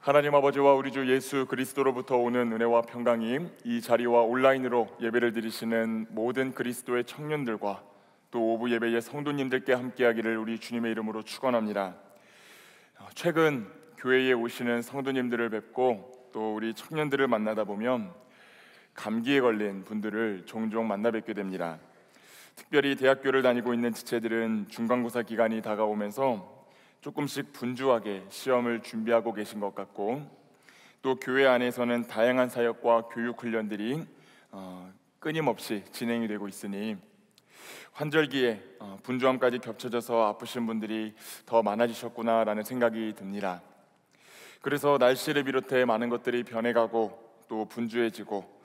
하나님 아버지와 우리 주 예수 그리스도로부터 오는 은혜와 평강이 이 자리와 온라인으로 예배를 드리시는 모든 그리스도의 청년들과 또 오부 예배의 성도님들께 함께하기를 우리 주님의 이름으로 축원합니다. 최근 교회에 오시는 성도님들을 뵙고 또 우리 청년들을 만나다 보면 감기에 걸린 분들을 종종 만나 뵙게 됩니다. 특별히 대학교를 다니고 있는 지체들은 중간고사 기간이 다가오면서 조금씩 분주하게 시험을 준비하고 계신 것 같고, 또 교회 안에서는 다양한 사역과 교육 훈련들이 끊임없이 진행이 되고 있으니 환절기에 분주함까지 겹쳐져서 아프신 분들이 더 많아지셨구나라는 생각이 듭니다. 그래서 날씨를 비롯해 많은 것들이 변해가고 또 분주해지고,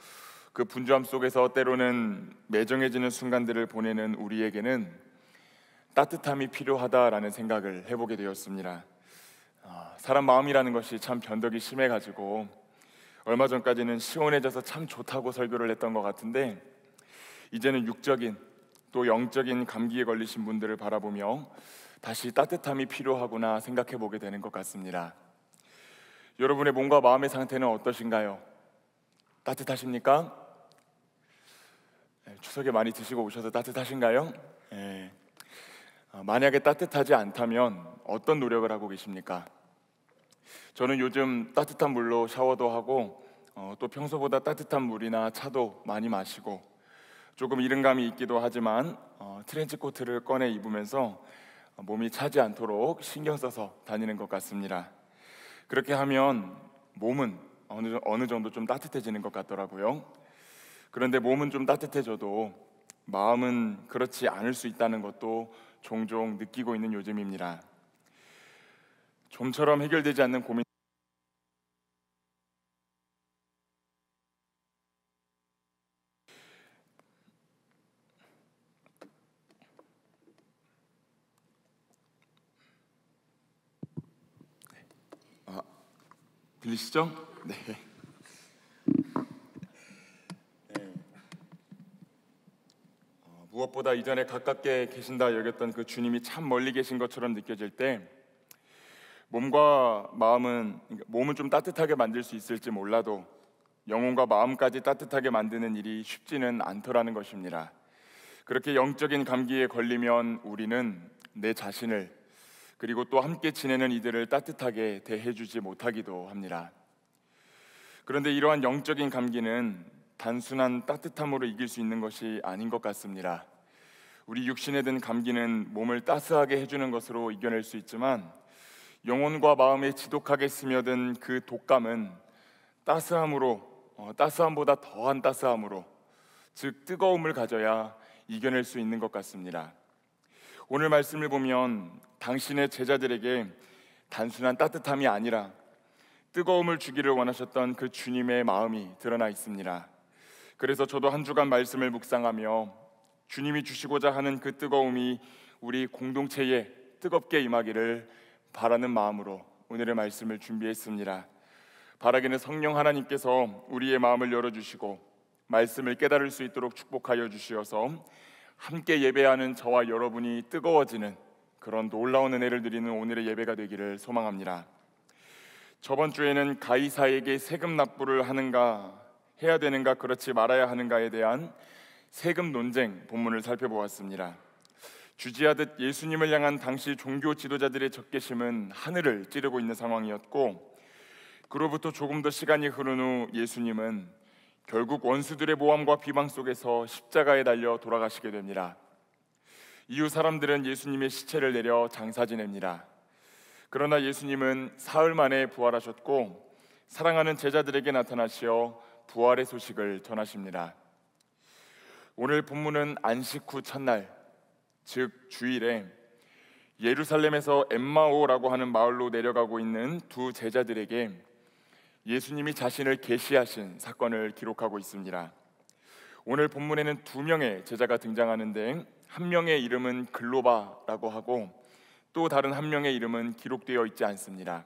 그 분주함 속에서 때로는 매정해지는 순간들을 보내는 우리에게는 따뜻함이 필요하다라는 생각을 해보게 되었습니다. 사람 마음이라는 것이 참 변덕이 심해가지고 얼마 전까지는 시원해져서 참 좋다고 설교를 했던 것 같은데, 이제는 육적인 또 영적인 감기에 걸리신 분들을 바라보며 다시 따뜻함이 필요하구나 생각해보게 되는 것 같습니다. 여러분의 몸과 마음의 상태는 어떠신가요? 따뜻하십니까? 추석에 많이 드시고 오셔서 따뜻하신가요? 만약에 따뜻하지 않다면 어떤 노력을 하고 계십니까? 저는 요즘 따뜻한 물로 샤워도 하고 또 평소보다 따뜻한 물이나 차도 많이 마시고, 조금 이른감이 있기도 하지만 트렌치코트를 꺼내 입으면서 몸이 차지 않도록 신경 써서 다니는 것 같습니다. 그렇게 하면 몸은 어느 정도 좀 따뜻해지는 것 같더라고요. 그런데 몸은 좀 따뜻해져도 마음은 그렇지 않을 수 있다는 것도 종종 느끼고 있는 요즘입니다. 좀처럼 해결되지 않는 고민, 들리시죠? 네. 무엇보다 이전에 가깝게 계신다 여겼던 그 주님이 참 멀리 계신 것처럼 느껴질 때, 몸과 마음은, 몸은 좀 따뜻하게 만들 수 있을지 몰라도 영혼과 마음까지 따뜻하게 만드는 일이 쉽지는 않더라는 것입니다. 그렇게 영적인 감기에 걸리면 우리는 내 자신을, 그리고 또 함께 지내는 이들을 따뜻하게 대해주지 못하기도 합니다. 그런데 이러한 영적인 감기는 단순한 따뜻함으로 이길 수 있는 것이 아닌 것 같습니다. 우리 육신에 든 감기는 몸을 따스하게 해주는 것으로 이겨낼 수 있지만, 영혼과 마음에 지독하게 스며든 그 독감은 따스함보다 더한 따스함으로, 즉 뜨거움을 가져야 이겨낼 수 있는 것 같습니다. 오늘 말씀을 보면 당신의 제자들에게 단순한 따뜻함이 아니라 뜨거움을 주기를 원하셨던 그 주님의 마음이 드러나 있습니다. 그래서 저도 한 주간 말씀을 묵상하며 주님이 주시고자 하는 그 뜨거움이 우리 공동체에 뜨겁게 임하기를 바라는 마음으로 오늘의 말씀을 준비했습니다. 바라기는 성령 하나님께서 우리의 마음을 열어주시고 말씀을 깨달을 수 있도록 축복하여 주시어서 함께 예배하는 저와 여러분이 뜨거워지는 그런 놀라운 은혜를 드리는 오늘의 예배가 되기를 소망합니다. 저번 주에는 가이사에게 세금 납부를 해야 되는가 그렇지 말아야 하는가에 대한 세금 논쟁 본문을 살펴보았습니다. 주지하듯 예수님을 향한 당시 종교 지도자들의 적개심은 하늘을 찌르고 있는 상황이었고, 그로부터 조금 더 시간이 흐른 후 예수님은 결국 원수들의 모함과 비방 속에서 십자가에 달려 돌아가시게 됩니다. 이후 사람들은 예수님의 시체를 내려 장사 지냅니다. 그러나 예수님은 사흘 만에 부활하셨고 사랑하는 제자들에게 나타나시어 부활의 소식을 전하십니다. 오늘 본문은 안식 후 첫날, 즉 주일에 예루살렘에서 엠마오라고 하는 마을로 내려가고 있는 두 제자들에게 예수님이 자신을 계시하신 사건을 기록하고 있습니다. 오늘 본문에는 두 명의 제자가 등장하는데, 한 명의 이름은 글로바라고 하고 또 다른 한 명의 이름은 기록되어 있지 않습니다.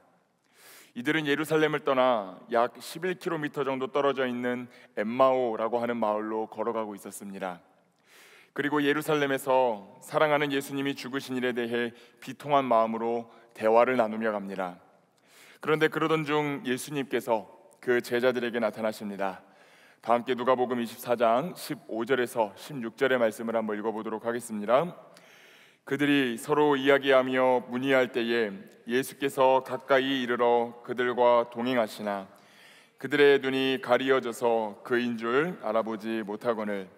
이들은 예루살렘을 떠나 약 11km 정도 떨어져 있는 엠마오라고 하는 마을로 걸어가고 있었습니다. 그리고 예루살렘에서 사랑하는 예수님이 죽으신 일에 대해 비통한 마음으로 대화를 나누며 갑니다. 그런데 그러던 중 예수님께서 그 제자들에게 나타나십니다. 다 함께 누가복음 24장 15절에서 16절의 말씀을 한번 읽어보도록 하겠습니다. 그들이 서로 이야기하며 문의할 때에 예수께서 가까이 이르러 그들과 동행하시나 그들의 눈이 가리어져서 그인 줄 알아보지 못하거늘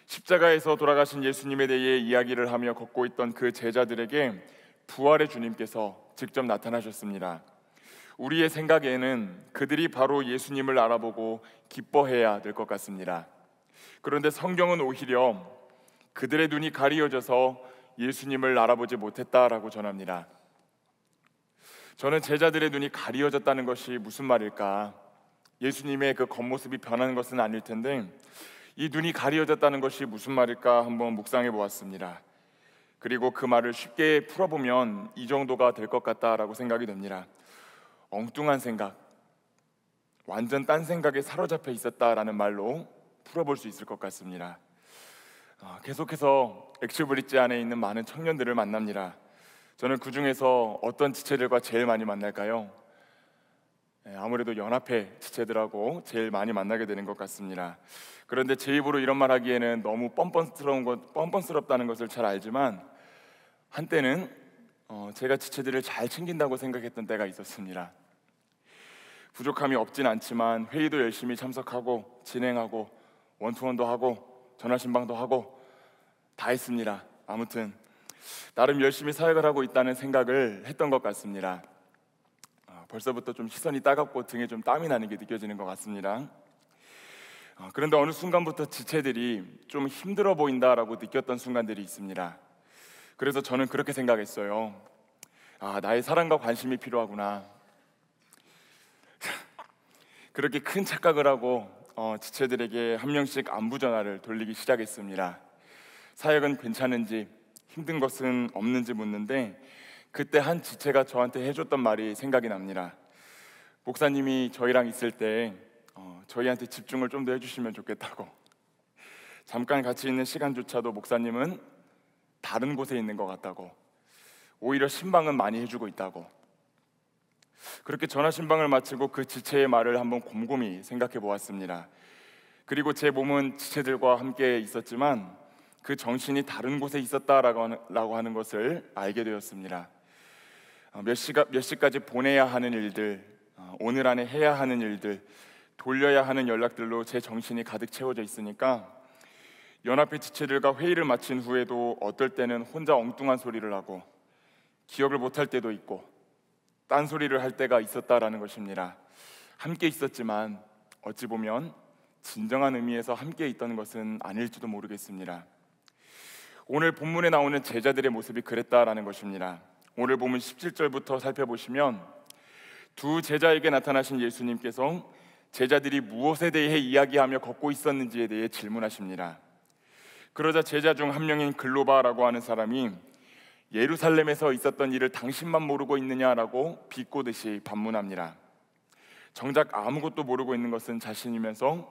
십자가에서 돌아가신 예수님에 대해 이야기를 하며 걷고 있던 그 제자들에게 부활의 주님께서 직접 나타나셨습니다. 우리의 생각에는 그들이 바로 예수님을 알아보고 기뻐해야 될 것 같습니다. 그런데 성경은 오히려 그들의 눈이 가리어져서 예수님을 알아보지 못했다라고 전합니다. 저는 제자들의 눈이 가리어졌다는 것이 무슨 말일까? 예수님의 그 겉모습이 변하는 것은 아닐 텐데 이 눈이 가리어졌다는 것이 무슨 말일까 한번 묵상해 보았습니다. 그리고 그 말을 쉽게 풀어보면 이 정도가 될 것 같다라고 생각이 됩니다. 엉뚱한 생각, 완전 딴 생각에 사로잡혀 있었다라는 말로 풀어볼 수 있을 것 같습니다. 계속해서 엑스브리지 안에 있는 많은 청년들을 만납니다. 저는 그 중에서 어떤 지체들과 제일 많이 만날까요? 아무래도 연합회 지체들하고 제일 많이 만나게 되는 것 같습니다. 그런데 제 입으로 이런 말 하기에는 너무 뻔뻔스럽다는 것을 잘 알지만 한때는 제가 지체들을 잘 챙긴다고 생각했던 때가 있었습니다. 부족함이 없진 않지만 회의도 열심히 참석하고 진행하고 원투원도 하고 전화신방도 하고 다 했습니다. 아무튼 나름 열심히 사역을 하고 있다는 생각을 했던 것 같습니다. 벌써부터 좀 시선이 따갑고 등에 좀 땀이 나는 게 느껴지는 것 같습니다. 그런데 어느 순간부터 지체들이 좀 힘들어 보인다라고 느꼈던 순간들이 있습니다. 그래서 저는 그렇게 생각했어요. 나의 사랑과 관심이 필요하구나. 그렇게 큰 착각을 하고 지체들에게 한 명씩 안부 전화를 돌리기 시작했습니다. 사역은 괜찮은지, 힘든 것은 없는지 묻는데 그때 한 지체가 저한테 해줬던 말이 생각이 납니다. 목사님이 저희랑 있을 때 저희한테 집중을 좀 더 해주시면 좋겠다고. 잠깐 같이 있는 시간조차도 목사님은 다른 곳에 있는 것 같다고, 오히려 신방은 많이 해주고 있다고. 그렇게 전화 신방을 마치고 그 지체의 말을 한번 곰곰이 생각해 보았습니다. 그리고 제 몸은 지체들과 함께 있었지만 그 정신이 다른 곳에 있었다라고 하는 것을 알게 되었습니다. 몇 시까지 보내야 하는 일들, 오늘 안에 해야 하는 일들, 돌려야 하는 연락들로 제 정신이 가득 채워져 있으니까 연합회 지체들과 회의를 마친 후에도 어떨 때는 혼자 엉뚱한 소리를 하고 기억을 못할 때도 있고 딴소리를 할 때가 있었다라는 것입니다. 함께 있었지만 어찌 보면 진정한 의미에서 함께 있던 것은 아닐지도 모르겠습니다. 오늘 본문에 나오는 제자들의 모습이 그랬다라는 것입니다. 오늘 본문 17절부터 살펴보시면 두 제자에게 나타나신 예수님께서 제자들이 무엇에 대해 이야기하며 걷고 있었는지에 대해 질문하십니다. 그러자 제자 중 한 명인 글로바라고 하는 사람이 예루살렘에서 있었던 일을 당신만 모르고 있느냐라고 비꼬듯이 반문합니다. 정작 아무것도 모르고 있는 것은 자신이면서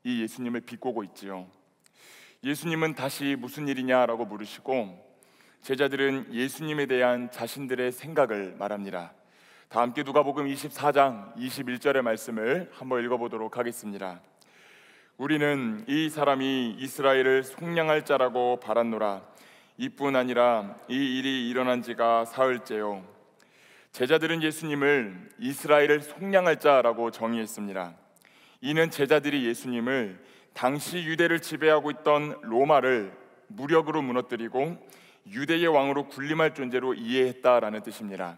이 예수님을 비꼬고 있지요. 예수님은 다시 무슨 일이냐라고 물으시고 제자들은 예수님에 대한 자신들의 생각을 말합니다. 다 함께 누가복음 24장 21절의 말씀을 한번 읽어보도록 하겠습니다. 우리는 이 사람이 이스라엘을 속량할 자라고 바랐노라. 이뿐 아니라 이 일이 일어난 지가 사흘째요. 제자들은 예수님을 이스라엘을 속량할 자라고 정의했습니다. 이는 제자들이 예수님을 당시 유대를 지배하고 있던 로마를 무력으로 무너뜨리고 유대의 왕으로 군림할 존재로 이해했다라는 뜻입니다.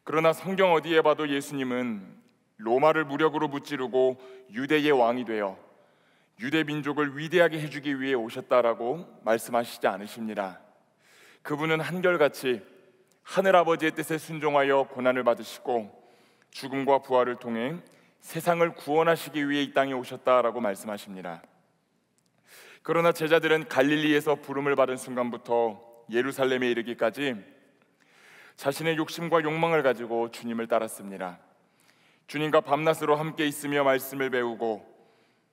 그러나 성경 어디에 봐도 예수님은 로마를 무력으로 무찌르고 유대의 왕이 되어 유대 민족을 위대하게 해주기 위해 오셨다라고 말씀하시지 않으십니다. 그분은 한결같이 하늘아버지의 뜻에 순종하여 고난을 받으시고 죽음과 부활을 통해 세상을 구원하시기 위해 이 땅에 오셨다라고 말씀하십니다. 그러나 제자들은 갈릴리에서 부름을 받은 순간부터 예루살렘에 이르기까지 자신의 욕심과 욕망을 가지고 주님을 따랐습니다. 주님과 밤낮으로 함께 있으며 말씀을 배우고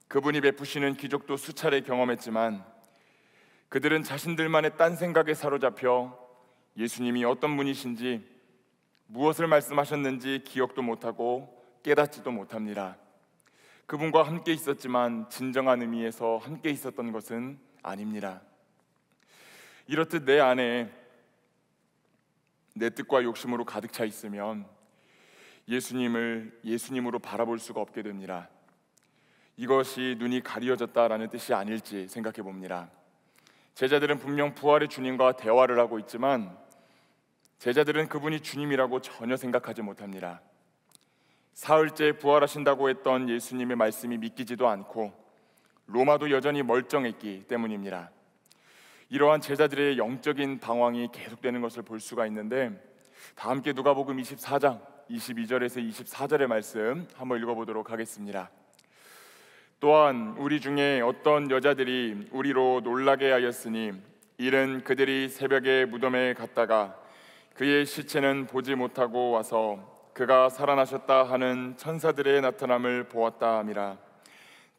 그분이 베푸시는 기적도 수차례 경험했지만 그들은 자신들만의 딴 생각에 사로잡혀 예수님이 어떤 분이신지, 무엇을 말씀하셨는지 기억도 못하고 깨닫지도 못합니다. 그분과 함께 있었지만 진정한 의미에서 함께 있었던 것은 아닙니다. 이렇듯 내 안에 내 뜻과 욕심으로 가득 차 있으면 예수님을 예수님으로 바라볼 수가 없게 됩니다. 이것이 눈이 가리어졌다라는 뜻이 아닐지 생각해 봅니다. 제자들은 분명 부활의 주님과 대화를 하고 있지만 제자들은 그분이 주님이라고 전혀 생각하지 못합니다. 사흘째 부활하신다고 했던 예수님의 말씀이 믿기지도 않고 로마도 여전히 멀쩡했기 때문입니다. 이러한 제자들의 영적인 방황이 계속되는 것을 볼 수가 있는데, 다 함께 누가복음 24장 22절에서 24절의 말씀 한번 읽어보도록 하겠습니다. 또한 우리 중에 어떤 여자들이 우리로 놀라게 하였으니 이는 그들이 새벽에 무덤에 갔다가 그의 시체는 보지 못하고 와서 그가 살아나셨다 하는 천사들의 나타남을 보았다 함이라.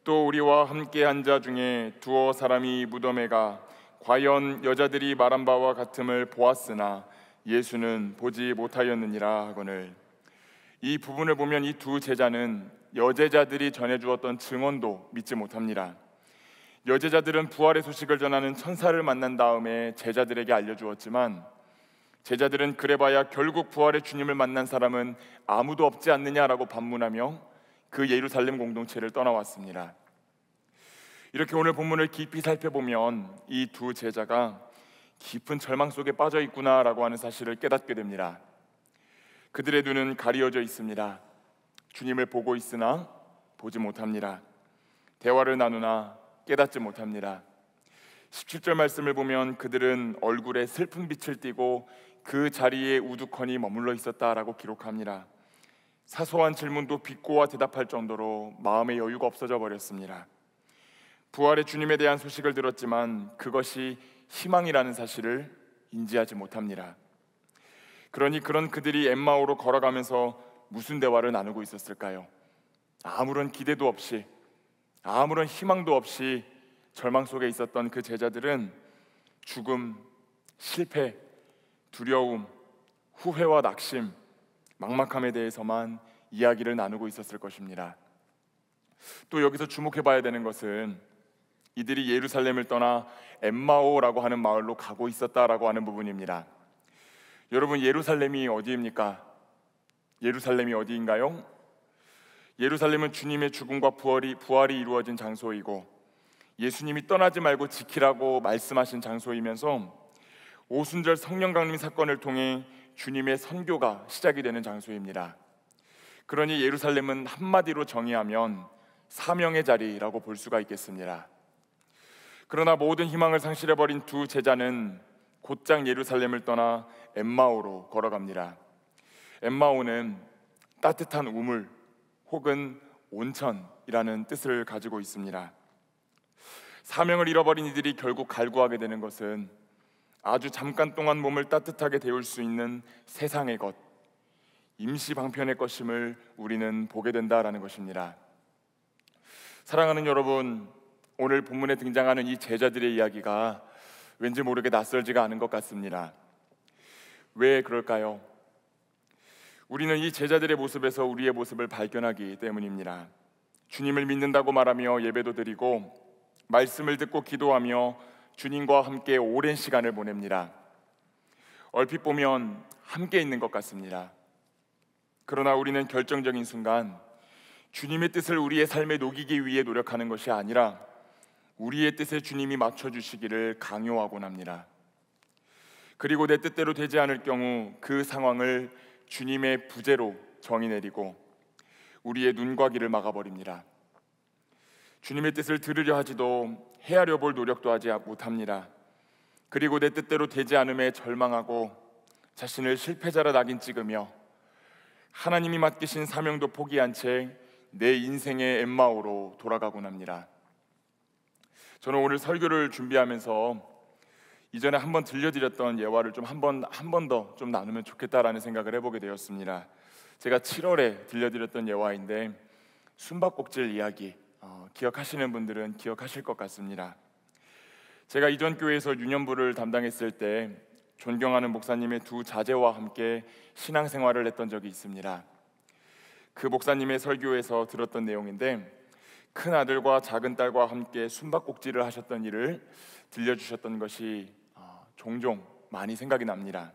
또 우리와 함께 한 자 중에 두어 사람이 무덤에 가 과연 여자들이 말한 바와 같음을 보았으나 예수는 보지 못하였느니라 하거늘. 이 부분을 보면 이 두 제자는 여제자들이 전해주었던 증언도 믿지 못합니다. 여제자들은 부활의 소식을 전하는 천사를 만난 다음에 제자들에게 알려주었지만 제자들은 그래봐야 결국 부활의 주님을 만난 사람은 아무도 없지 않느냐라고 반문하며 그 예루살렘 공동체를 떠나왔습니다. 이렇게 오늘 본문을 깊이 살펴보면 이 두 제자가 깊은 절망 속에 빠져 있구나라고 하는 사실을 깨닫게 됩니다. 그들의 눈은 가리어져 있습니다. 주님을 보고 있으나 보지 못합니다. 대화를 나누나 깨닫지 못합니다. 17절 말씀을 보면 그들은 얼굴에 슬픈 빛을 띠고 그 자리에 우두커니 머물러 있었다라고 기록합니다. 사소한 질문도 비꼬아 대답할 정도로 마음의 여유가 없어져 버렸습니다. 부활의 주님에 대한 소식을 들었지만 그것이 희망이라는 사실을 인지하지 못합니다. 그러니 그런 그들이 엠마오로 걸어가면서 무슨 대화를 나누고 있었을까요? 아무런 기대도 없이, 아무런 희망도 없이 절망 속에 있었던 그 제자들은 죽음, 실패, 두려움, 후회와 낙심, 막막함에 대해서만 이야기를 나누고 있었을 것입니다. 또 여기서 주목해 봐야 되는 것은 이들이 예루살렘을 떠나 엠마오라고 하는 마을로 가고 있었다라고 하는 부분입니다. 여러분, 예루살렘이 어디입니까? 예루살렘이 어디인가요? 예루살렘은 주님의 죽음과 부활이 이루어진 장소이고 예수님이 떠나지 말고 지키라고 말씀하신 장소이면서 오순절 성령 강림 사건을 통해 주님의 선교가 시작이 되는 장소입니다. 그러니 예루살렘은 한마디로 정의하면 사명의 자리라고 볼 수가 있겠습니다. 그러나 모든 희망을 상실해버린 두 제자는 곧장 예루살렘을 떠나 엠마오로 걸어갑니다. 엠마오는 따뜻한 우물 혹은 온천이라는 뜻을 가지고 있습니다. 사명을 잃어버린 이들이 결국 갈구하게 되는 것은 아주 잠깐 동안 몸을 따뜻하게 데울 수 있는 세상의 것, 임시 방편의 것임을 우리는 보게 된다라는 것입니다. 사랑하는 여러분, 오늘 본문에 등장하는 이 제자들의 이야기가 왠지 모르게 낯설지가 않은 것 같습니다. 왜 그럴까요? 우리는 이 제자들의 모습에서 우리의 모습을 발견하기 때문입니다. 주님을 믿는다고 말하며 예배도 드리고 말씀을 듣고 기도하며 주님과 함께 오랜 시간을 보냅니다. 얼핏 보면 함께 있는 것 같습니다. 그러나 우리는 결정적인 순간 주님의 뜻을 우리의 삶에 녹이기 위해 노력하는 것이 아니라 우리의 뜻에 주님이 맞춰주시기를 강요하곤 합니다. 그리고 내 뜻대로 되지 않을 경우 그 상황을 주님의 부재로 정의 내리고 우리의 눈과 귀를 막아버립니다. 주님의 뜻을 들으려 하지도 헤아려 볼 노력도 하지 못합니다. 그리고 내 뜻대로 되지 않음에 절망하고 자신을 실패자라 낙인 찍으며 하나님이 맡기신 사명도 포기한 채 내 인생의 엠마오로 돌아가곤 합니다. 저는 오늘 설교를 준비하면서 이전에 한번 들려드렸던 예화를 좀 한 번 더 좀 나누면 좋겠다라는 생각을 해보게 되었습니다. 제가 7월에 들려드렸던 예화인데 숨바꼭질 이야기, 기억하시는 분들은 기억하실 것 같습니다. 제가 이전 교회에서 유년부를 담당했을 때 존경하는 목사님의 두 자제와 함께 신앙생활을 했던 적이 있습니다. 그 목사님의 설교에서 들었던 내용인데, 큰 아들과 작은 딸과 함께 숨바꼭질을 하셨던 일을 들려주셨던 것이 종종 많이 생각이 납니다.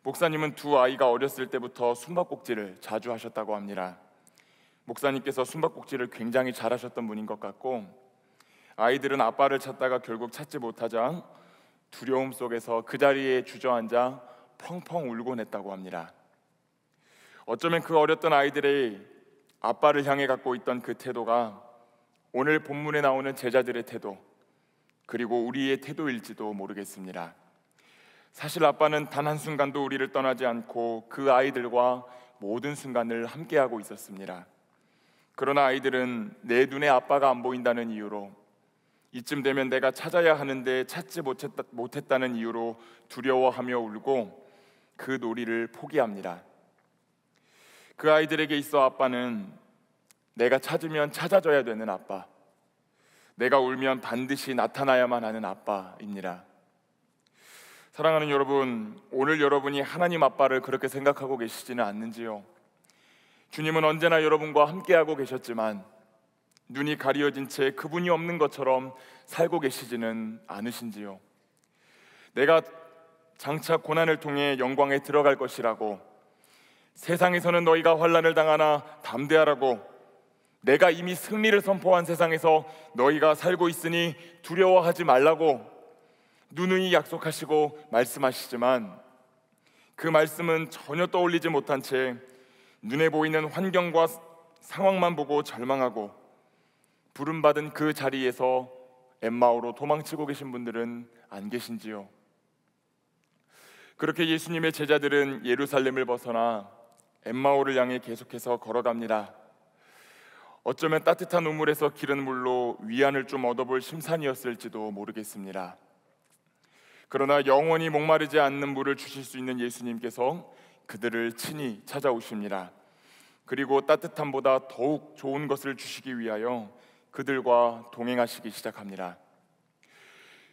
목사님은 두 아이가 어렸을 때부터 숨바꼭질을 자주 하셨다고 합니다. 목사님께서 숨바꼭질을 굉장히 잘하셨던 분인 것 같고, 아이들은 아빠를 찾다가 결국 찾지 못하자 두려움 속에서 그 자리에 주저앉아 펑펑 울곤 했다고 합니다. 어쩌면 그 어렸던 아이들의 아빠를 향해 갖고 있던 그 태도가 오늘 본문에 나오는 제자들의 태도, 그리고 우리의 태도일지도 모르겠습니다. 사실 아빠는 단 한순간도 우리를 떠나지 않고 그 아이들과 모든 순간을 함께하고 있었습니다. 그러나 아이들은 내 눈에 아빠가 안 보인다는 이유로, 이쯤 되면 내가 찾아야 하는데 찾지 못했다는 이유로 두려워하며 울고 그 놀이를 포기합니다. 그 아이들에게 있어 아빠는 내가 찾으면 찾아줘야 되는 아빠, 내가 울면 반드시 나타나야만 하는 아빠입니다. 사랑하는 여러분, 오늘 여러분이 하나님 아빠를 그렇게 생각하고 계시지는 않는지요? 주님은 언제나 여러분과 함께하고 계셨지만 눈이 가리어진 채 그분이 없는 것처럼 살고 계시지는 않으신지요? 내가 장차 고난을 통해 영광에 들어갈 것이라고, 세상에서는 너희가 환난을 당하나 담대하라고, 내가 이미 승리를 선포한 세상에서 너희가 살고 있으니 두려워하지 말라고 누누이 약속하시고 말씀하시지만, 그 말씀은 전혀 떠올리지 못한 채 눈에 보이는 환경과 상황만 보고 절망하고 부름받은 그 자리에서 엠마오로 도망치고 계신 분들은 안 계신지요? 그렇게 예수님의 제자들은 예루살렘을 벗어나 엠마오를 향해 계속해서 걸어갑니다. 어쩌면 따뜻한 우물에서 기른 물로 위안을 좀 얻어볼 심산이었을지도 모르겠습니다. 그러나 영원히 목마르지 않는 물을 주실 수 있는 예수님께서 그들을 친히 찾아오십니다. 그리고 따뜻함보다 더욱 좋은 것을 주시기 위하여 그들과 동행하시기 시작합니다.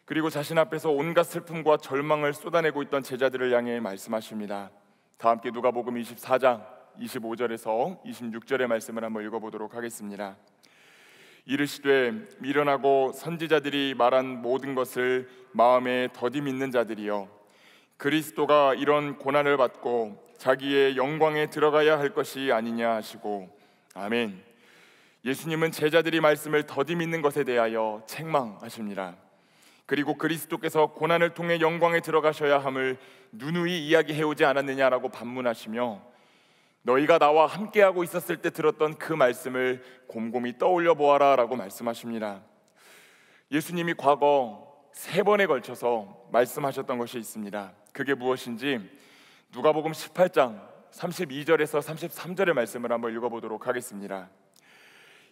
그리고 자신 앞에서 온갖 슬픔과 절망을 쏟아내고 있던 제자들을 향해 말씀하십니다. 다 함께 누가복음 24장 25절에서 26절의 말씀을 한번 읽어보도록 하겠습니다. 이르시되 미련하고 선지자들이 말한 모든 것을 마음에 더디 믿는 자들이여, 그리스도가 이런 고난을 받고 자기의 영광에 들어가야 할 것이 아니냐 하시고, 아멘. 예수님은 제자들이 말씀을 더디 믿는 것에 대하여 책망하십니다. 그리고 그리스도께서 고난을 통해 영광에 들어가셔야 함을 누누이 이야기해오지 않았느냐라고 반문하시며, 너희가 나와 함께하고 있었을 때 들었던 그 말씀을 곰곰이 떠올려 보아라 라고 말씀하십니다. 예수님이 과거 3번에 걸쳐서 말씀하셨던 것이 있습니다. 그게 무엇인지 누가복음 18장 32절에서 33절의 말씀을 한번 읽어보도록 하겠습니다.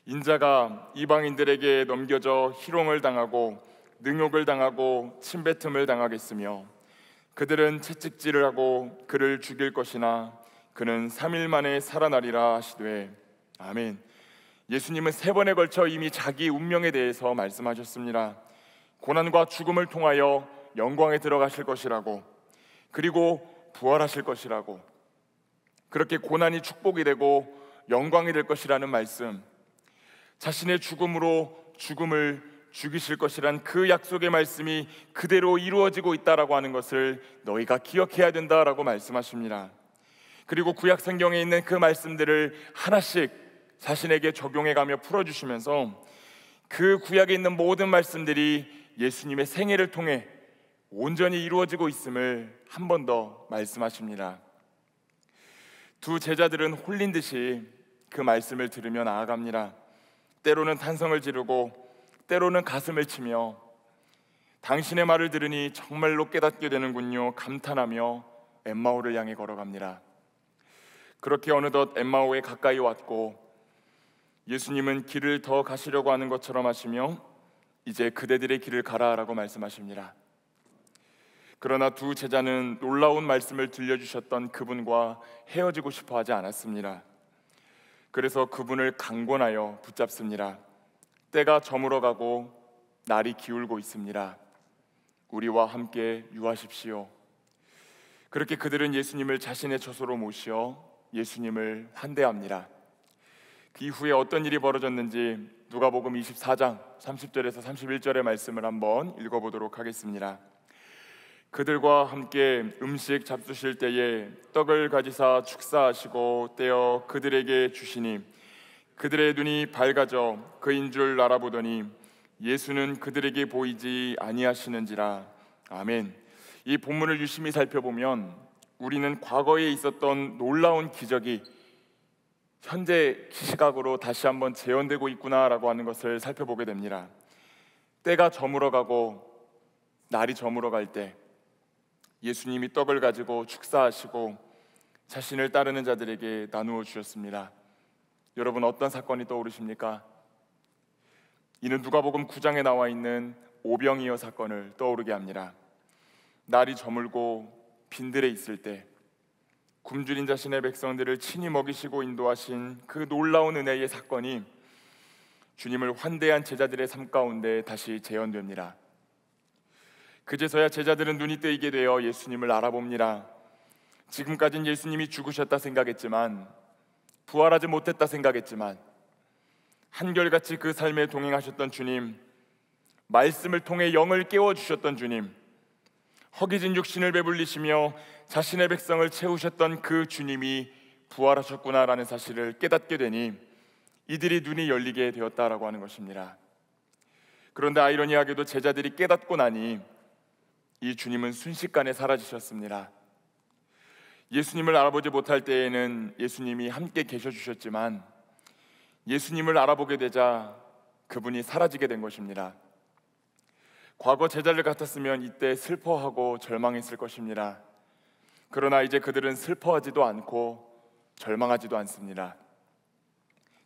인자가 이방인들에게 넘겨져 희롱을 당하고 능욕을 당하고 침뱉음을 당하겠으며, 그들은 채찍질을 하고 그를 죽일 것이나 그는 3일 만에 살아나리라 하시되, 아멘. 예수님은 3번에 걸쳐 이미 자기 운명에 대해서 말씀하셨습니다. 고난과 죽음을 통하여 영광에 들어가실 것이라고, 그리고 부활하실 것이라고, 그렇게 고난이 축복이 되고 영광이 될 것이라는 말씀, 자신의 죽음으로 죽음을 죽이실 것이란 그 약속의 말씀이 그대로 이루어지고 있다라고 하는 것을 너희가 기억해야 된다라고 말씀하십니다. 그리고 구약 성경에 있는 그 말씀들을 하나씩 자신에게 적용해가며 풀어주시면서 그 구약에 있는 모든 말씀들이 예수님의 생애를 통해 온전히 이루어지고 있음을 한 번 더 말씀하십니다. 두 제자들은 홀린 듯이 그 말씀을 들으며 나아갑니다. 때로는 탄성을 지르고 때로는 가슴을 치며 당신의 말을 들으니 정말로 깨닫게 되는군요 감탄하며 엠마오를 향해 걸어갑니다. 그렇게 어느덧 엠마오에 가까이 왔고 예수님은 길을 더 가시려고 하는 것처럼 하시며 이제 그대들의 길을 가라라고 말씀하십니다. 그러나 두 제자는 놀라운 말씀을 들려주셨던 그분과 헤어지고 싶어 하지 않았습니다. 그래서 그분을 강권하여 붙잡습니다. 때가 저물어가고 날이 기울고 있습니다. 우리와 함께 유하십시오 그렇게 그들은 예수님을 자신의 처소로 모시어 예수님을 환대합니다. 그 이후에 어떤 일이 벌어졌는지 누가복음 24장 30절에서 31절의 말씀을 한번 읽어보도록 하겠습니다. 그들과 함께 음식 잡수실 때에 떡을 가지사 축사하시고 떼어 그들에게 주시니 그들의 눈이 밝아져 그인 줄 알아보더니 예수는 그들에게 보이지 아니하시는지라. 아멘. 이 본문을 유심히 살펴보면 우리는 과거에 있었던 놀라운 기적이 현재 시각으로 다시 한번 재현되고 있구나라고 하는 것을 살펴보게 됩니다. 때가 저물어가고 날이 저물어갈 때 예수님이 떡을 가지고 축사하시고 자신을 따르는 자들에게 나누어 주셨습니다. 여러분, 어떤 사건이 떠오르십니까? 이는 누가복음 9장에 나와 있는 오병이어 사건을 떠오르게 합니다. 날이 저물고 빈들에 있을 때 굶주린 자신의 백성들을 친히 먹이시고 인도하신 그 놀라운 은혜의 사건이 주님을 환대한 제자들의 삶 가운데 다시 재현됩니다. 그제서야 제자들은 눈이 뜨이게 되어 예수님을 알아봅니다. 지금까지는 예수님이 죽으셨다 생각했지만, 부활하지 못했다 생각했지만, 한결같이 그 삶에 동행하셨던 주님, 말씀을 통해 영을 깨워주셨던 주님, 허기진 육신을 배불리시며 자신의 백성을 채우셨던 그 주님이 부활하셨구나라는 사실을 깨닫게 되니 이들이 눈이 열리게 되었다라고 하는 것입니다. 그런데 아이러니하게도 제자들이 깨닫고 나니 이 주님은 순식간에 사라지셨습니다. 예수님을 알아보지 못할 때에는 예수님이 함께 계셔 주셨지만 예수님을 알아보게 되자 그분이 사라지게 된 것입니다. 과거 제자들 같았으면 이때 슬퍼하고 절망했을 것입니다. 그러나 이제 그들은 슬퍼하지도 않고 절망하지도 않습니다.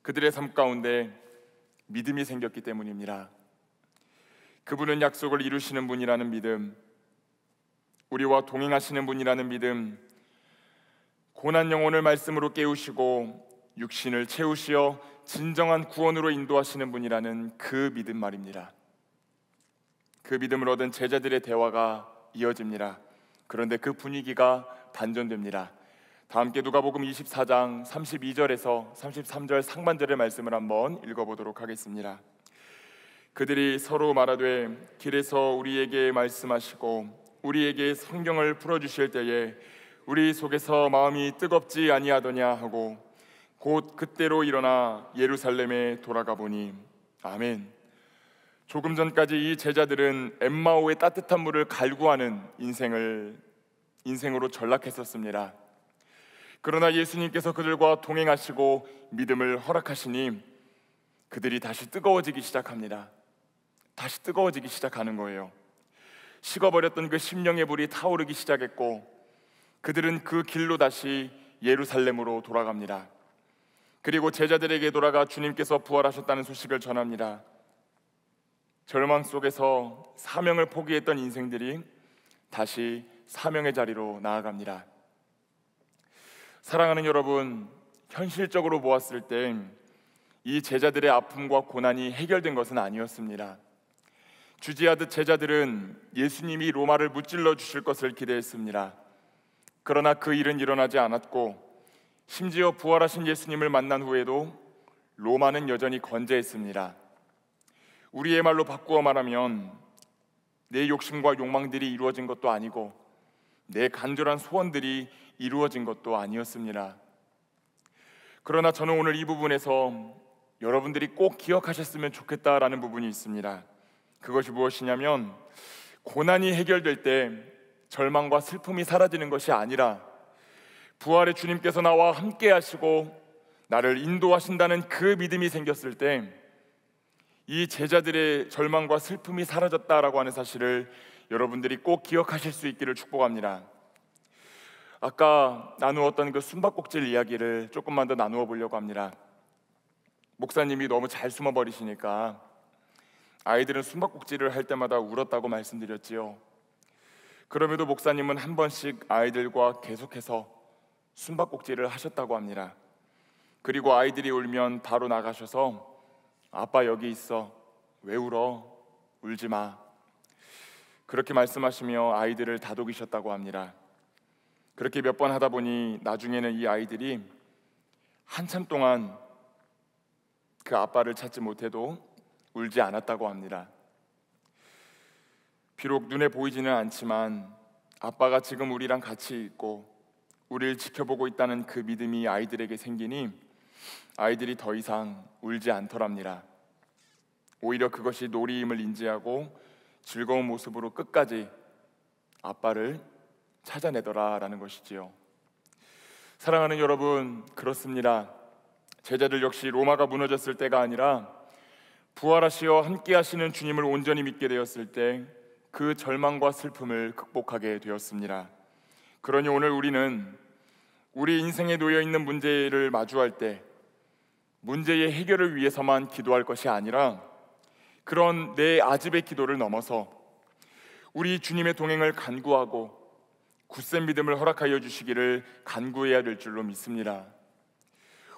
그들의 삶 가운데 믿음이 생겼기 때문입니다. 그분은 약속을 이루시는 분이라는 믿음, 우리와 동행하시는 분이라는 믿음, 고난 영혼을 말씀으로 깨우시고 육신을 채우시어 진정한 구원으로 인도하시는 분이라는 그 믿음 말입니다. 그 믿음을 얻은 제자들의 대화가 이어집니다. 그런데 그 분위기가 반전됩니다. 다 함께 누가복음 24장 32절에서 33절 상반절의 말씀을 한번 읽어보도록 하겠습니다. 그들이 서로 말하되 길에서 우리에게 말씀하시고 우리에게 성경을 풀어주실 때에 우리 속에서 마음이 뜨겁지 아니하더냐 하고 곧 그때로 일어나 예루살렘에 돌아가 보니. 아멘. 조금 전까지 이 제자들은 엠마오의 따뜻한 물을 갈구하는 인생으로 전락했었습니다. 그러나 예수님께서 그들과 동행하시고 믿음을 허락하시니 그들이 다시 뜨거워지기 시작합니다. 다시 뜨거워지기 시작하는 거예요. 식어버렸던 그 심령의 불이 타오르기 시작했고 그들은 그 길로 다시 예루살렘으로 돌아갑니다. 그리고 제자들에게 돌아가 주님께서 부활하셨다는 소식을 전합니다. 절망 속에서 사명을 포기했던 인생들이 다시 사명의 자리로 나아갑니다. 사랑하는 여러분, 현실적으로 보았을 때 이 제자들의 아픔과 고난이 해결된 것은 아니었습니다. 주지하듯 제자들은 예수님이 로마를 무찔러 주실 것을 기대했습니다. 그러나 그 일은 일어나지 않았고 심지어 부활하신 예수님을 만난 후에도 로마는 여전히 건재했습니다. 우리의 말로 바꾸어 말하면 내 욕심과 욕망들이 이루어진 것도 아니고 내 간절한 소원들이 이루어진 것도 아니었습니다. 그러나 저는 오늘 이 부분에서 여러분들이 꼭 기억하셨으면 좋겠다라는 부분이 있습니다. 그것이 무엇이냐면 고난이 해결될 때 절망과 슬픔이 사라지는 것이 아니라 부활의 주님께서 나와 함께 하시고 나를 인도하신다는 그 믿음이 생겼을 때 이 제자들의 절망과 슬픔이 사라졌다라고 하는 사실을 여러분들이 꼭 기억하실 수 있기를 축복합니다. 아까 나누었던 그 숨바꼭질 이야기를 조금만 더 나누어 보려고 합니다. 목사님이 너무 잘 숨어버리시니까 아이들은 숨바꼭질을 할 때마다 울었다고 말씀드렸지요. 그럼에도 목사님은 한 번씩 아이들과 계속해서 숨바꼭질을 하셨다고 합니다. 그리고 아이들이 울면 바로 나가셔서 아빠 여기 있어, 왜 울어? 울지 마. 그렇게 말씀하시며 아이들을 다독이셨다고 합니다. 그렇게 몇 번 하다 보니 나중에는 이 아이들이 한참 동안 그 아빠를 찾지 못해도 울지 않았다고 합니다. 비록 눈에 보이지는 않지만 아빠가 지금 우리랑 같이 있고 우리를 지켜보고 있다는 그 믿음이 아이들에게 생기니 아이들이 더 이상 울지 않더랍니다. 오히려 그것이 놀이임을 인지하고 즐거운 모습으로 끝까지 아빠를 찾아내더라라는 것이지요. 사랑하는 여러분, 그렇습니다. 제자들 역시 로마가 무너졌을 때가 아니라 부활하시어 함께 하시는 주님을 온전히 믿게 되었을 때 그 절망과 슬픔을 극복하게 되었습니다. 그러니 오늘 우리는 우리 인생에 놓여 있는 문제를 마주할 때 문제의 해결을 위해서만 기도할 것이 아니라 그런 내 아집의 기도를 넘어서 우리 주님의 동행을 간구하고 굳센 믿음을 허락하여 주시기를 간구해야 될 줄로 믿습니다.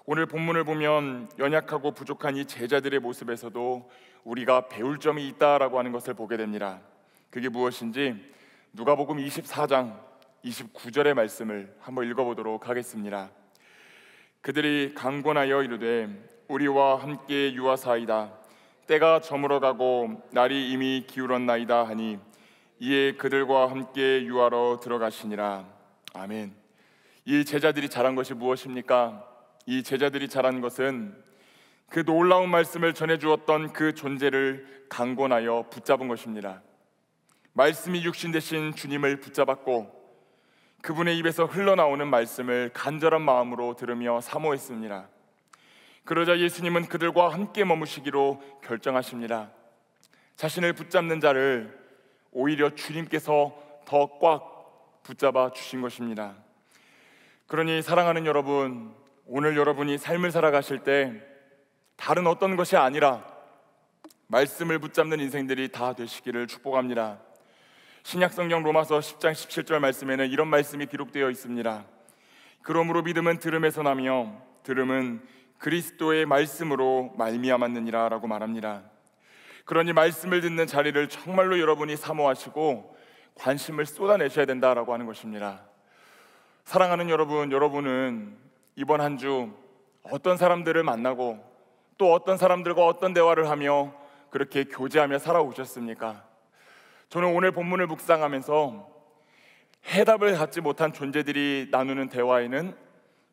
오늘 본문을 보면 연약하고 부족한 이 제자들의 모습에서도 우리가 배울 점이 있다라고 하는 것을 보게 됩니다. 그게 무엇인지 누가복음 24장 29절의 말씀을 한번 읽어보도록 하겠습니다. 그들이 강권하여 이르되 우리와 함께 유하사이다. 때가 저물어가고 날이 이미 기울었나이다 하니 이에 그들과 함께 유하러 들어가시니라. 아멘. 이 제자들이 잘한 것이 무엇입니까? 이 제자들이 잘한 것은 그 놀라운 말씀을 전해주었던 그 존재를 강권하여 붙잡은 것입니다. 말씀이 육신 되신 주님을 붙잡았고 그분의 입에서 흘러나오는 말씀을 간절한 마음으로 들으며 사모했습니다. 그러자 예수님은 그들과 함께 머무시기로 결정하십니다. 자신을 붙잡는 자를 오히려 주님께서 더 꽉 붙잡아 주신 것입니다. 그러니 사랑하는 여러분, 오늘 여러분이 삶을 살아가실 때 다른 어떤 것이 아니라 말씀을 붙잡는 인생들이 다 되시기를 축복합니다. 신약성경 로마서 10장 17절 말씀에는 이런 말씀이 기록되어 있습니다. 그러므로 믿음은 들음에서 나며 들음은 그리스도의 말씀으로 말미암았느니라 라고 말합니다. 그러니 말씀을 듣는 자리를 정말로 여러분이 사모하시고 관심을 쏟아내셔야 된다라고 하는 것입니다. 사랑하는 여러분, 여러분은 이번 한 주 어떤 사람들을 만나고 또 어떤 사람들과 어떤 대화를 하며 그렇게 교제하며 살아오셨습니까? 저는 오늘 본문을 묵상하면서 해답을 갖지 못한 존재들이 나누는 대화에는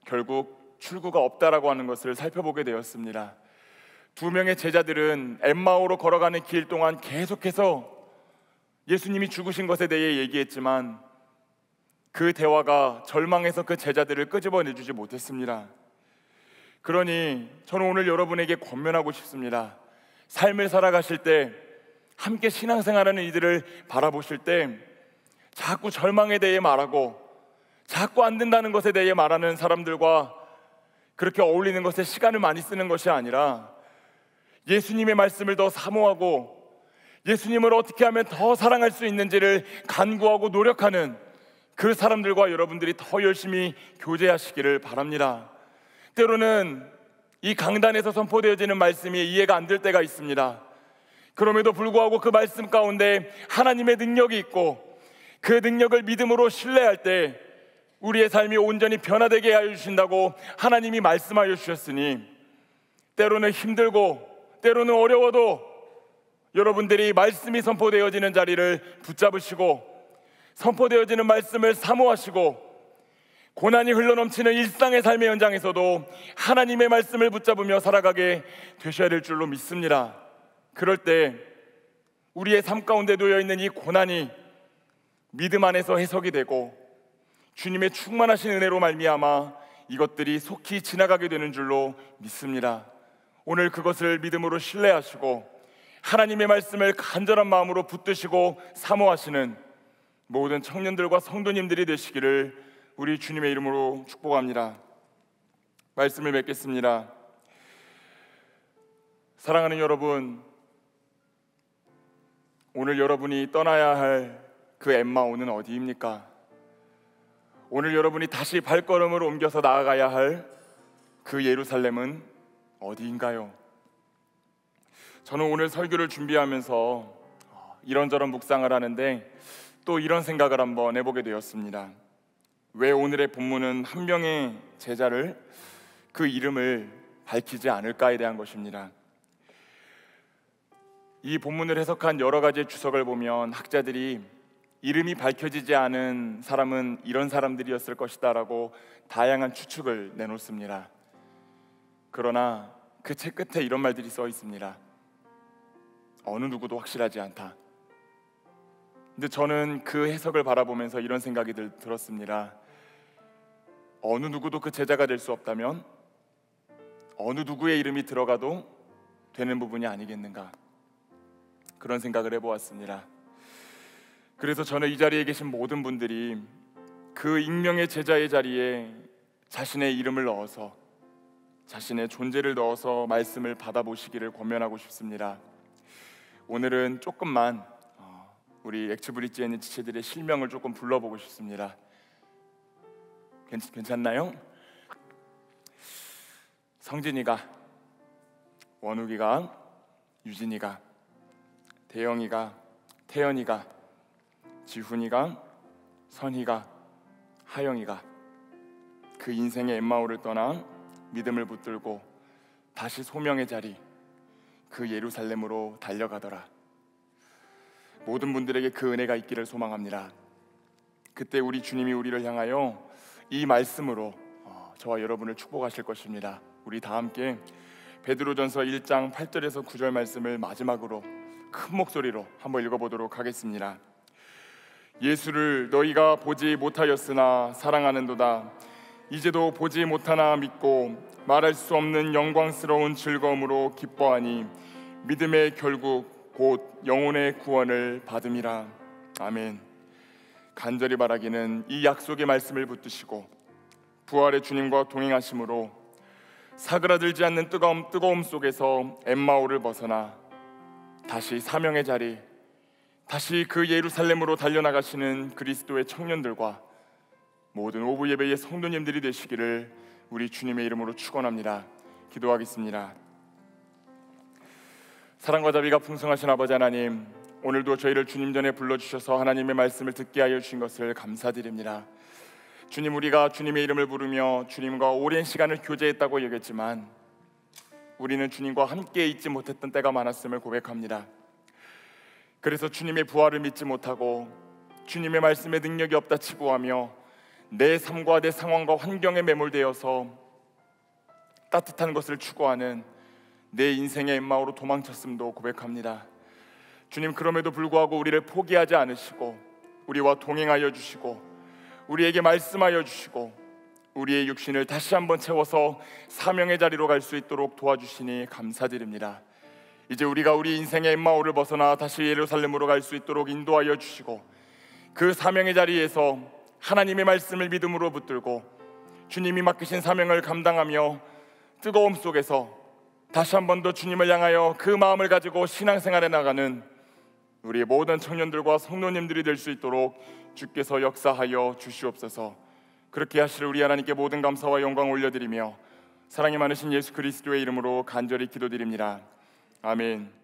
결국 출구가 없다라고 하는 것을 살펴보게 되었습니다. 두 명의 제자들은 엠마오로 걸어가는 길 동안 계속해서 예수님이 죽으신 것에 대해 얘기했지만 그 대화가 절망해서 그 제자들을 끄집어내주지 못했습니다. 그러니 저는 오늘 여러분에게 권면하고 싶습니다. 삶을 살아가실 때 함께 신앙생활하는 이들을 바라보실 때 자꾸 절망에 대해 말하고 자꾸 안 된다는 것에 대해 말하는 사람들과 그렇게 어울리는 것에 시간을 많이 쓰는 것이 아니라 예수님의 말씀을 더 사모하고 예수님을 어떻게 하면 더 사랑할 수 있는지를 간구하고 노력하는 그 사람들과 여러분들이 더 열심히 교제하시기를 바랍니다. 때로는 이 강단에서 선포되어지는 말씀이 이해가 안 될 때가 있습니다. 그럼에도 불구하고 그 말씀 가운데 하나님의 능력이 있고 그 능력을 믿음으로 신뢰할 때 우리의 삶이 온전히 변화되게 하여 주신다고 하나님이 말씀하여 주셨으니 때로는 힘들고 때로는 어려워도 여러분들이 말씀이 선포되어지는 자리를 붙잡으시고 선포되어지는 말씀을 사모하시고 고난이 흘러넘치는 일상의 삶의 현장에서도 하나님의 말씀을 붙잡으며 살아가게 되셔야 될 줄로 믿습니다. 그럴 때 우리의 삶 가운데 놓여있는 이 고난이 믿음 안에서 해석이 되고 주님의 충만하신 은혜로 말미암아 이것들이 속히 지나가게 되는 줄로 믿습니다. 오늘 그것을 믿음으로 신뢰하시고 하나님의 말씀을 간절한 마음으로 붙드시고 사모하시는 모든 청년들과 성도님들이 되시기를 우리 주님의 이름으로 축복합니다. 말씀을 맺겠습니다. 사랑하는 여러분, 오늘 여러분이 떠나야 할 그 엠마오는 어디입니까? 오늘 여러분이 다시 발걸음을 옮겨서 나아가야 할 그 예루살렘은 어디인가요? 저는 오늘 설교를 준비하면서 이런저런 묵상을 하는데 또 이런 생각을 한번 해보게 되었습니다. 왜 오늘의 본문은 한 명의 제자를 그 이름을 밝히지 않을까에 대한 것입니다. 이 본문을 해석한 여러 가지 주석을 보면 학자들이 이름이 밝혀지지 않은 사람은 이런 사람들이었을 것이다 라고 다양한 추측을 내놓습니다. 그러나 그 책 끝에 이런 말들이 써 있습니다. 어느 누구도 확실하지 않다. 근데 저는 그 해석을 바라보면서 이런 생각이 들었습니다. 어느 누구도 그 제자가 될 수 없다면 어느 누구의 이름이 들어가도 되는 부분이 아니겠는가, 그런 생각을 해보았습니다. 그래서 저는 이 자리에 계신 모든 분들이 그 익명의 제자의 자리에 자신의 이름을 넣어서, 자신의 존재를 넣어서 말씀을 받아보시기를 권면하고 싶습니다. 오늘은 조금만 우리 엑츠브릿지에 있는 지체들의 실명을 조금 불러보고 싶습니다. 괜찮나요? 성진이가, 원욱이가, 유진이가, 대영이가, 태연이가, 지훈이가, 선희가, 하영이가 그 인생의 엠마오를 떠나 믿음을 붙들고 다시 소명의 자리, 그 예루살렘으로 달려가더라. 모든 분들에게 그 은혜가 있기를 소망합니다. 그때 우리 주님이 우리를 향하여 이 말씀으로 저와 여러분을 축복하실 것입니다. 우리 다 함께 베드로전서 1장 8절에서 9절 말씀을 마지막으로 큰 목소리로 한번 읽어보도록 하겠습니다. 예수를 너희가 보지 못하였으나 사랑하는도다. 이제도 보지 못하나 믿고 말할 수 없는 영광스러운 즐거움으로 기뻐하니 믿음의 결국 곧 영혼의 구원을 받음이라. 아멘. 간절히 바라기는 이 약속의 말씀을 붙드시고 부활의 주님과 동행하심으로 사그라들지 않는 뜨거움 속에서 엠마오를 벗어나 다시 사명의 자리, 다시 그 예루살렘으로 달려나가시는 그리스도의 청년들과 모든 오부 예배의 성도님들이 되시기를 우리 주님의 이름으로 축원합니다. 기도하겠습니다. 사랑과 자비가 풍성하신 아버지 하나님, 오늘도 저희를 주님 전에 불러주셔서 하나님의 말씀을 듣게 하여 주신 것을 감사드립니다. 주님, 우리가 주님의 이름을 부르며 주님과 오랜 시간을 교제했다고 여겼지만 우리는 주님과 함께 있지 못했던 때가 많았음을 고백합니다. 그래서 주님의 부활을 믿지 못하고 주님의 말씀에 능력이 없다 치부하며 내 삶과 내 상황과 환경에 매몰되어서 따뜻한 것을 추구하는 내 인생의 엠마오로 도망쳤음도 고백합니다. 주님, 그럼에도 불구하고 우리를 포기하지 않으시고 우리와 동행하여 주시고 우리에게 말씀하여 주시고 우리의 육신을 다시 한번 채워서 사명의 자리로 갈 수 있도록 도와주시니 감사드립니다. 이제 우리가 우리 인생의 엠마오를 벗어나 다시 예루살렘으로 갈 수 있도록 인도하여 주시고 그 사명의 자리에서 하나님의 말씀을 믿음으로 붙들고 주님이 맡기신 사명을 감당하며 뜨거움 속에서 다시 한 번 더 주님을 향하여 그 마음을 가지고 신앙생활에 나가는 우리의 모든 청년들과 성도님들이 될 수 있도록 주께서 역사하여 주시옵소서. 그렇게 하실 우리 하나님께 모든 감사와 영광 올려드리며 사랑이 많으신 예수 그리스도의 이름으로 간절히 기도드립니다. 아멘.